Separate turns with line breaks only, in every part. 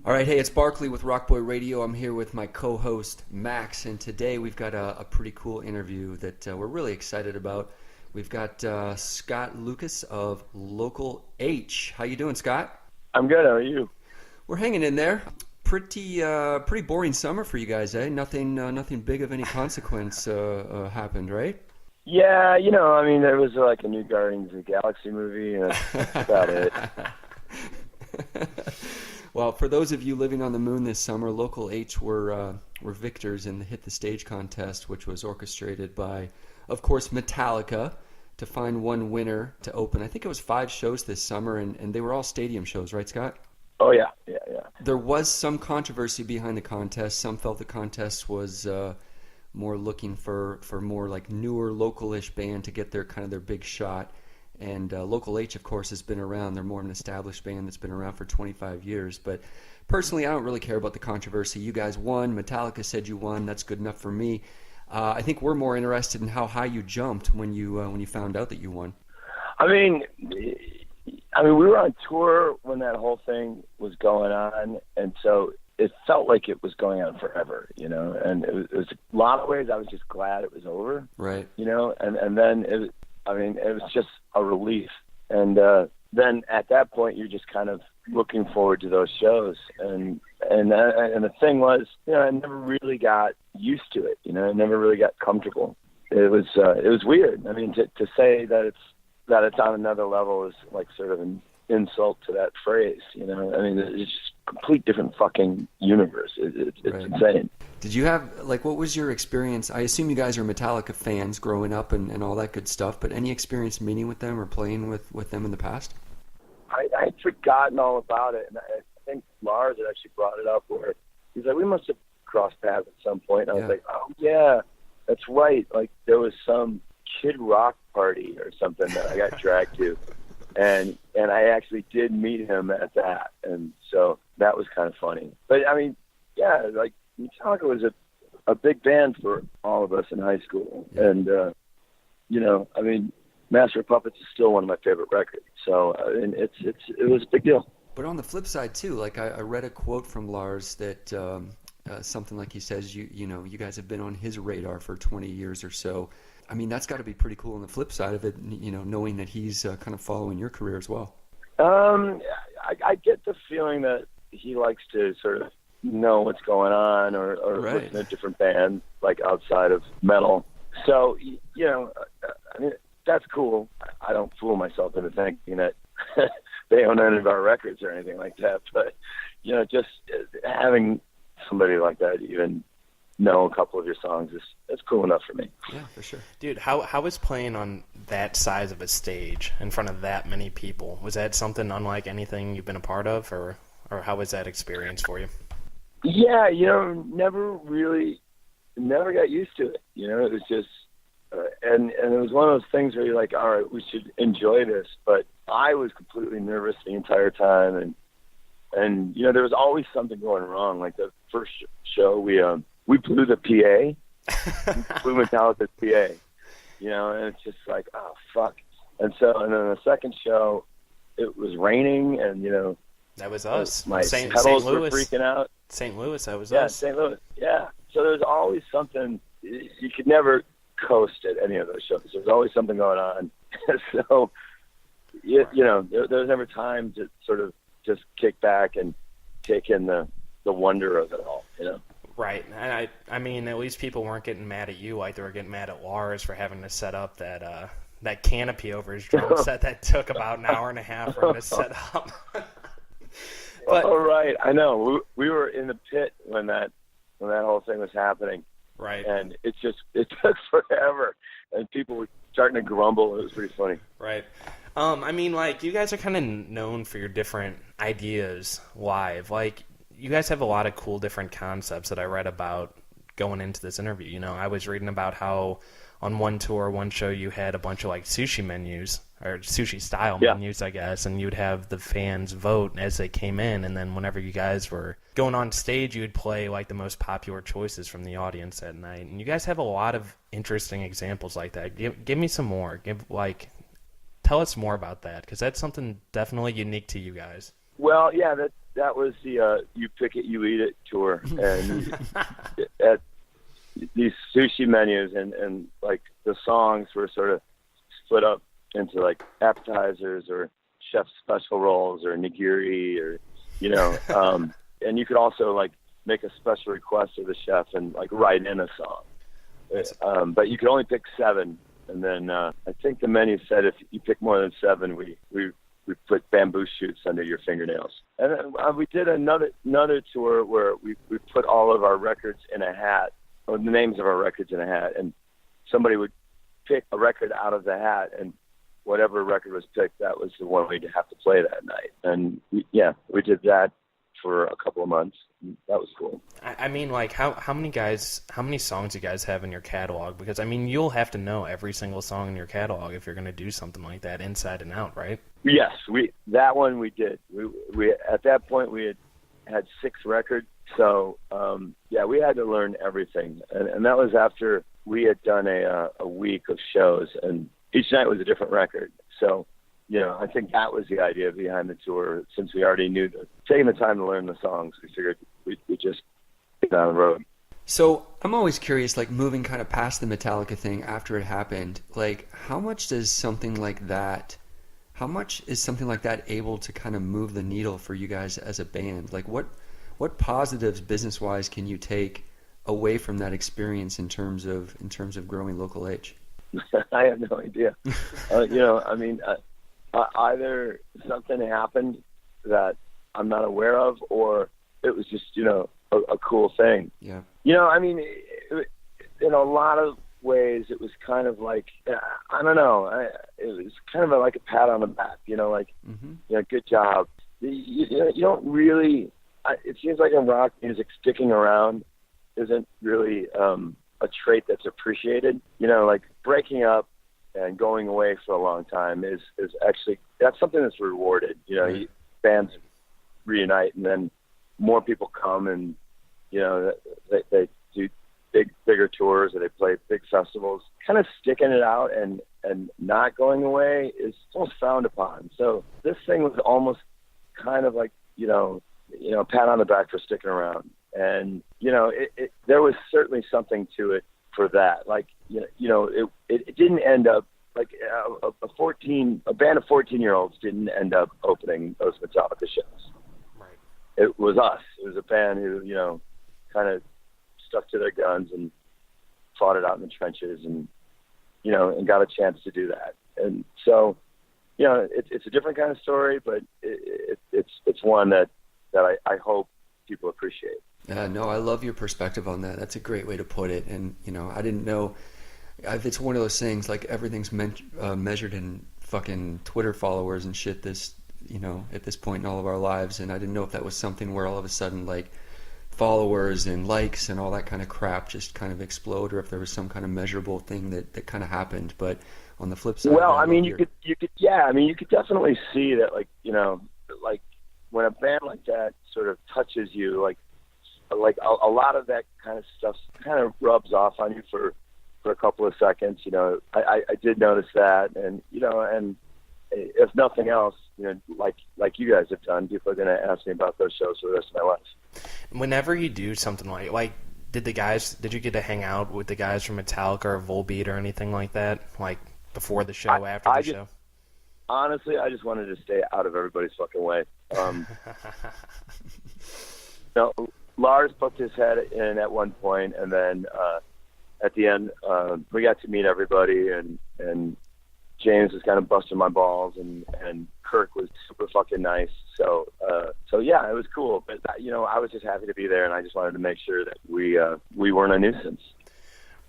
All right, hey, it's Barclay with RockBoy Radio. I'm here with my co-host, Max, and today we've got a pretty cool interview that we're really excited about. We've got Scott Lucas of Local H. How you doing, Scott?
I'm good. How are you?
We're hanging in there. Pretty boring summer for you guys, eh? Nothing big of any consequence happened, right?
Yeah, there was like a new Guardians of the Galaxy movie, and that's about it.
Well, for those of you living on the moon this summer, Local H were victors in the Hit the Stage contest, which was orchestrated by, of course, Metallica, to find one winner to open. I think it was 5 shows this summer, and they were all stadium shows, right, Scott?
Oh, yeah.
There was some controversy behind the contest. Some felt the contest was more looking for more like newer, local-ish band to get their big shot. And Local H, of course, has been around. They're more of an established band that's been around for 25 years. But personally, I don't really care about the controversy. You guys won. Metallica said you won. That's good enough for me. I think we're more interested in how high you jumped when you found out that you won.
We were on tour when that whole thing was going on, and so it felt like it was going on forever, And it was a lot of ways I was just glad it was over,
right?
And then it was just a relief. And then at that point, you're just kind of looking forward to those shows. And the thing was, I never really got used to it. I never really got comfortable. It was weird. To say that it's on another level is like sort of an insult to that phrase. It's just a complete different fucking universe. It's right. Insane.
Did you have, what was your experience? I assume you guys are Metallica fans growing up and all that good stuff, but any experience meeting with them or playing with them in the past?
I'd forgotten all about it, and I think Lars had actually brought it up where he's like, we must have crossed paths at some point. And I was like, oh, yeah, that's right. Like, there was some Kid Rock party or something that I got dragged to, and I actually did meet him at that, and so that was kind of funny. But, Metallica was a big band for all of us in high school. Yeah. And, Master of Puppets is still one of my favorite records. So, it was a big deal. But
on the flip side, too, I read a quote from Lars that something like he says, you guys have been on his radar for 20 years or so. That's got to be pretty cool on the flip side of it, knowing that he's kind of following your career as well.
I get the feeling that he likes to sort of know what's going on or
right.
Listen to different bands like outside of metal. So, that's cool. I don't fool myself into thinking that they own any of our records or anything like that. But, just having somebody like that even know a couple of your songs is cool enough for me.
Yeah, for sure.
Dude, how was playing on that size of a stage in front of that many people? Was that something unlike anything you've been a part of, or how was that experience for you?
Yeah, never got used to it. It was just, and it was one of those things where you're like, all right, we should enjoy this. But I was completely nervous the entire time, and there was always something going wrong. Like the first show, we blew the PA, blew Metallica's PA, and it's just like, oh fuck. And then the second show, it was raining, and
that was us.
My pedals were freaking out.
St. Louis, that was
us. Yeah,
us.
St. Louis. Yeah. So there's always something. You could never coast at any of those shows. There's always something going on. So, there's never time to sort of just kick back and take in the wonder of it all.
Right. And at least people weren't getting mad at you like they were getting mad at Lars for having to set up that canopy over his drum set that took about an hour and a half for him to set up.
But, oh, right. I know. We were in the pit when that whole thing was happening.
Right.
And it took forever. And people were starting to grumble. It was pretty funny.
Right. You guys are kind of known for your different ideas live. You guys have a lot of cool different concepts that I read about going into this interview. I was reading about how on one tour, one show, you had a bunch of sushi menus or sushi style menus, I guess, and you'd have the fans vote as they came in, and then whenever you guys were going on stage, you would play the most popular choices from the audience that night. And you guys have a lot of interesting examples like that. Give me some more. Tell us more about that, because that's something definitely unique to you guys.
Well, yeah, that was the You Pick It, You Eat It tour, and at these sushi menus, and like the songs were sort of split up into like appetizers or chef's special rolls or nigiri, or and you could also like make a special request of the chef and like write in a song. But you could only pick 7, and then I think the menu said if you pick more than 7, we put bamboo shoots under your fingernails. And then we did another tour where we put all of our records in a hat, or the names of our records in a hat, and somebody would pick a record out of the hat, and whatever record was picked, that was the one we'd have to play that night. And we did that for a couple of months. That was cool.
I mean, like, how many songs you guys have in your catalog? Because, I mean, you'll have to know every single song in your catalog if you're going to do something like that inside and out, right?
Yes, that one we did. We at that point, we had 6 records. So, we had to learn everything. And that was after we had done a week of shows, and each night was a different record. So, I think that was the idea behind the tour. Since we already knew taking the time to learn the songs, we figured we'd just get down the road.
So I'm always curious, like, moving kind of past the Metallica thing after it happened, like, how much is something like that able to kind of move the needle for you guys as a band? Like, what positives business-wise can you take away from that experience in terms of growing Local H?
I have no idea. Either something happened that I'm not aware of, or it was just, a cool thing.
Yeah.
In a lot of ways, it was kind of like, I don't know, it was kind of like a pat on the back, good job. You don't really, it seems like in rock music, sticking around isn't really a trait that's appreciated. Like breaking up and going away for a long time is actually, that's something that's rewarded. Bands reunite, and then more people come, and they do bigger tours, or they play big festivals. Kind of sticking it out and not going away is almost frowned upon. So this thing was almost kind of like pat on the back for sticking around, and there was certainly something to it for that. Like it didn't end up like a band of 14-year-olds didn't end up opening those Metallica shows.
Right.
It was us. It was a band who kind of stuck to their guns and fought it out in the trenches, and and got a chance to do that. And so it's a different kind of story, but it's one that I hope people appreciate.
No, I love your perspective on that. That's a great way to put it. And I didn't know. It's one of those things, like, everything's measured in fucking Twitter followers and shit. At this point in all of our lives, and I didn't know if that was something where all of a sudden, like, followers and likes and all that kind of crap just kind of explode, or if there was some kind of measurable thing that kind of happened. But on the flip side,
well, you could definitely see that, like, like when a band like that sort of touches you, like a lot of that kind of stuff kind of rubs off on you for a couple of seconds. I did notice that, and and if nothing else, like you guys have done, people are going to ask me about those shows for the rest of my life.
Whenever you do something like did you get to hang out with the guys from Metallica or Volbeat or anything like that, like before the show, after the show?
Honestly, I just wanted to stay out of everybody's fucking way. Lars poked his head in at one point, and then at the end, we got to meet everybody, and James was kind of busting my balls, and Kirk was super fucking nice. So yeah, it was cool. But I was just happy to be there, and I just wanted to make sure that we weren't a nuisance.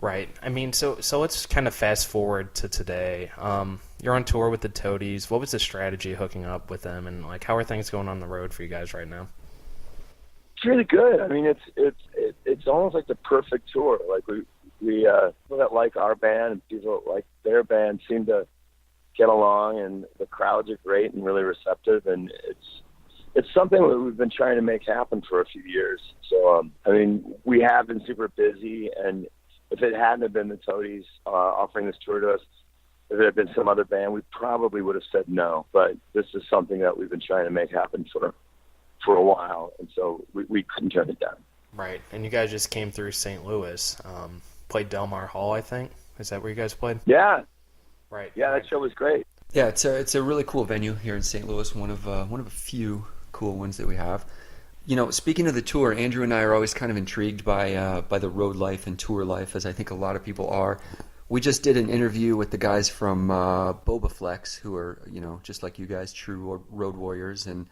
Right. I mean, so let's kind of fast forward to today. You're on tour with the Toadies. What was the strategy hooking up with them, and like how are things going on the road for you guys right now?
It's really good. I mean, it's almost like the perfect tour. Like we people that like our band and people that like their band seem to get along, and the crowds are great and really receptive, and it's something that we've been trying to make happen for a few years. So I mean, we have been super busy, and if it hadn't have been the Toadies offering this tour to us, if it had been some other band, we probably would have said no. But this is something that we've been trying to make happen for for a while, and so we couldn't turn it down.
Right, and you guys just came through St. Louis, played Del Mar Hall, I think. Is that where you guys played?
Yeah.
Right.
Yeah, that show was great.
Yeah, it's a really cool venue here in St. Louis. One of a few cool ones that we have. You know, speaking of the tour, Andrew and I are always kind of intrigued by the road life and tour life, as I think a lot of people are. We just did an interview with the guys from Bobaflex, who are, you know, just like you guys, true road warriors, and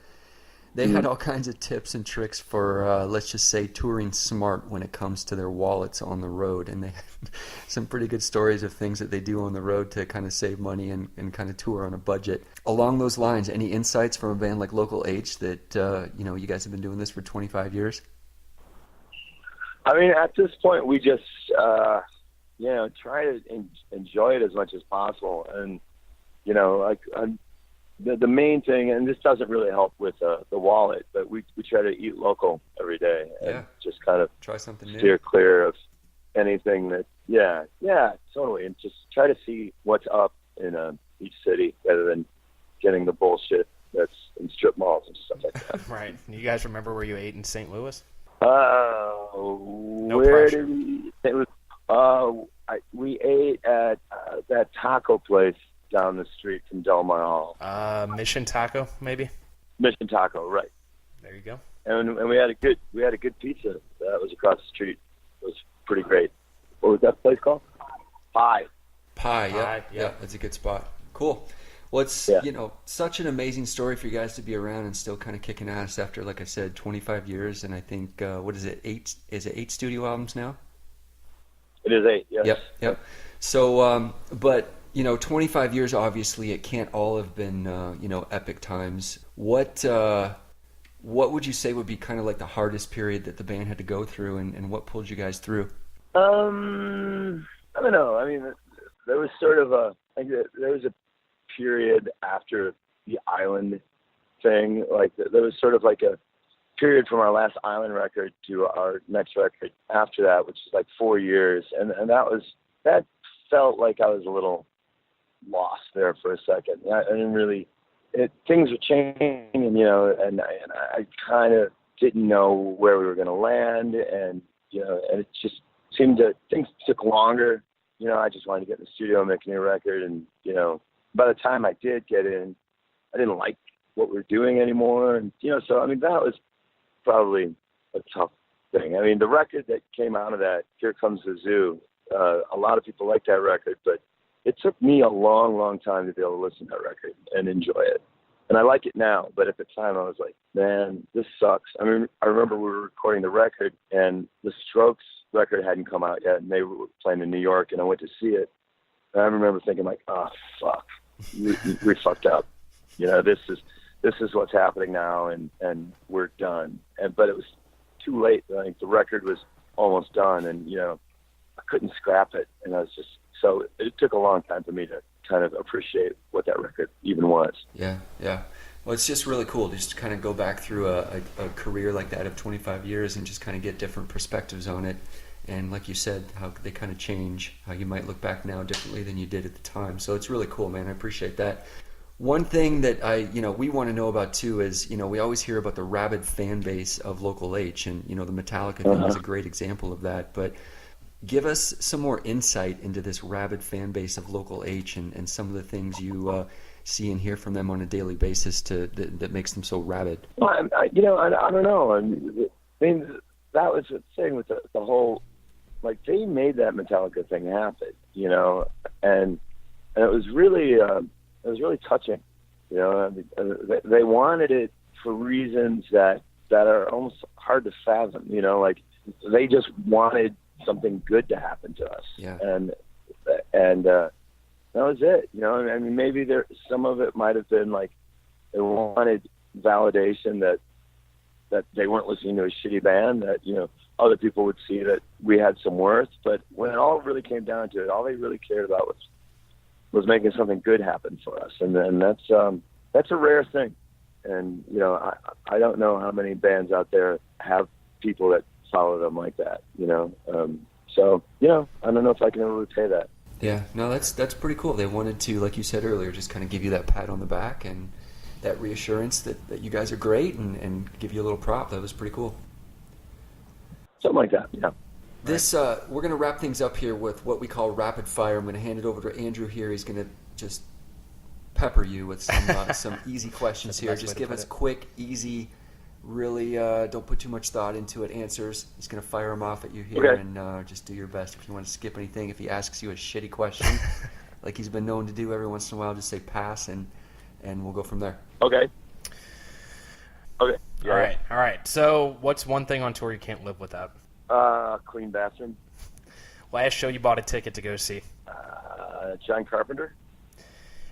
they had all kinds of tips and tricks for, let's just say, touring smart when it comes to their wallets on the road. And they had some pretty good stories of things that they do on the road to kind of save money and kind of tour on a budget. Along those lines, any insights from a band like Local H that, you know, you guys have been doing this for 25 years?
I mean, at this point, we just, you know, try to enjoy it as much as possible. And, you know, like, the main thing, and this doesn't really help with the wallet, but we try to eat local every day and just kind of
try something new,
steer clear of anything that, totally, and just try to see what's up in each city rather than getting the bullshit that's in strip malls and stuff like that.
Right. You guys remember where you ate in St. Louis?
No where pressure. Did we? It was. We ate at that taco place down the street from Del Mar Hall.
Mission Taco, maybe.
Mission Taco, right?
There you go.
And we had a good pizza that was across the street. It was pretty great. What was that place called? Pie.
Yeah, that's a good spot. Cool. Well, it's you know, such an amazing story for you guys to be around and still kind of kicking ass after, like I said, 25 years. And I think what is it? 8? Is it 8 studio albums now?
It is 8. Yes.
Yep. So, but you know, 25 years, obviously, it can't all have been, you know, epic times. What would you say would be kind of like the hardest period that the band had to go through, and what pulled you guys through?
I don't know. I mean, there was sort of there was a period after the Island thing. Like, there was sort of like a period from our last Island record to our next record after that, which is like 4 years. And that felt like I was a little lost there for a second. I didn't really, things were changing, you know, and I kind of didn't know where we were going to land, and you know, and it just seemed things took longer. You know, I just wanted to get in the studio and make a new record, and you know, by the time I did get in, I didn't like what we were doing anymore, and you know, so I mean, that was probably a tough thing. I mean, the record that came out of that, Here Comes the Zoo, a lot of people like that record, but it took me a long, long time to be able to listen to that record and enjoy it. And I like it now, but at the time I was like, man, this sucks. I mean, I remember we were recording the record, and the Strokes record hadn't come out yet, and they were playing in New York, and I went to see it. And I remember thinking like, oh, fuck, we fucked up. You know, this is what's happening now, and we're done. But it was too late. I think the record was almost done, and, you know, I couldn't scrap it. And I was just, so it took a long time for me to kind of appreciate what that record even was.
Yeah. Well, it's just really cool just to kind of go back through a career like that of 25 years and just kind of get different perspectives on it. And like you said, how they kind of change, how you might look back now differently than you did at the time. So it's really cool, man. I appreciate that. One thing that we want to know about too is, you know, we always hear about the rabid fan base of Local H, and, you know, the Metallica thing is a great example of that. But give us some more insight into this rabid fan base of Local H and some of the things you see and hear from them on a daily basis that makes them so rabid.
Well, I don't know. I mean, that was the thing with the whole, like, they made that Metallica thing happen, you know, and it was really touching, you know. They wanted it for reasons that are almost hard to fathom, you know, like they just wanted something good to happen to us.
Yeah.
And that was it, you know. I mean, maybe some of it might have been like they wanted validation that they weren't listening to a shitty band, that, you know, other people would see that we had some worth. But when it all really came down to it, all they really cared about was making something good happen for us. And then that's a rare thing. And, you know, I don't know how many bands out there have people that follow them like that, you know. So, you know, I don't know if I can ever repay that.
Yeah, no, that's pretty cool. They wanted to, like you said earlier, just kind of give you that pat on the back and that reassurance that you guys are great and give you a little prop. That was pretty cool.
Something like that, yeah.
This we're going to wrap things up here with what we call rapid fire. I'm going to hand it over to Andrew here. He's going to just pepper you with some easy questions here. Just give us quick, easy, really don't put too much thought into it answers. He's going to fire them off at you here,
okay.
And just do your best. If you want to skip anything, if he asks you a shitty question, like he's been known to do every once in a while, just say pass, and we'll go from there.
Okay. Okay. Yeah.
All right. So what's one thing on tour you can't live without?
Clean bathroom.
Last show you bought a ticket to go see?
John Carpenter.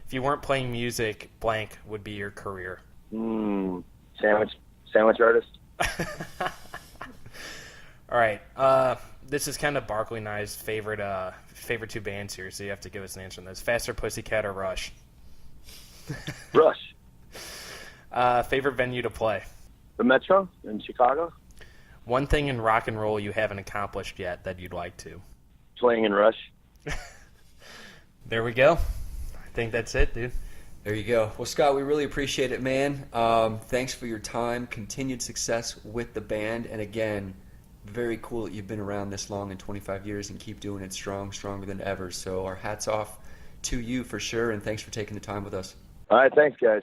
If you weren't playing music, blank would be your career.
Sandwich artist.
All right. This is kind of Barclay and I's favorite two bands here, so you have to give us an answer on this. Faster Pussycat or Rush?
Rush.
Favorite venue to play?
The Metro in Chicago.
One thing in rock and roll you haven't accomplished yet that you'd like to?
Playing in Rush.
There we go. I think that's it, dude.
There you go. Well, Scott, we really appreciate it, man. Thanks for your time. Continued success with the band. And again, very cool that you've been around this long in 25 years and keep doing it stronger than ever. So our hats off to you for sure. And thanks for taking the time with us.
All right. Thanks, guys.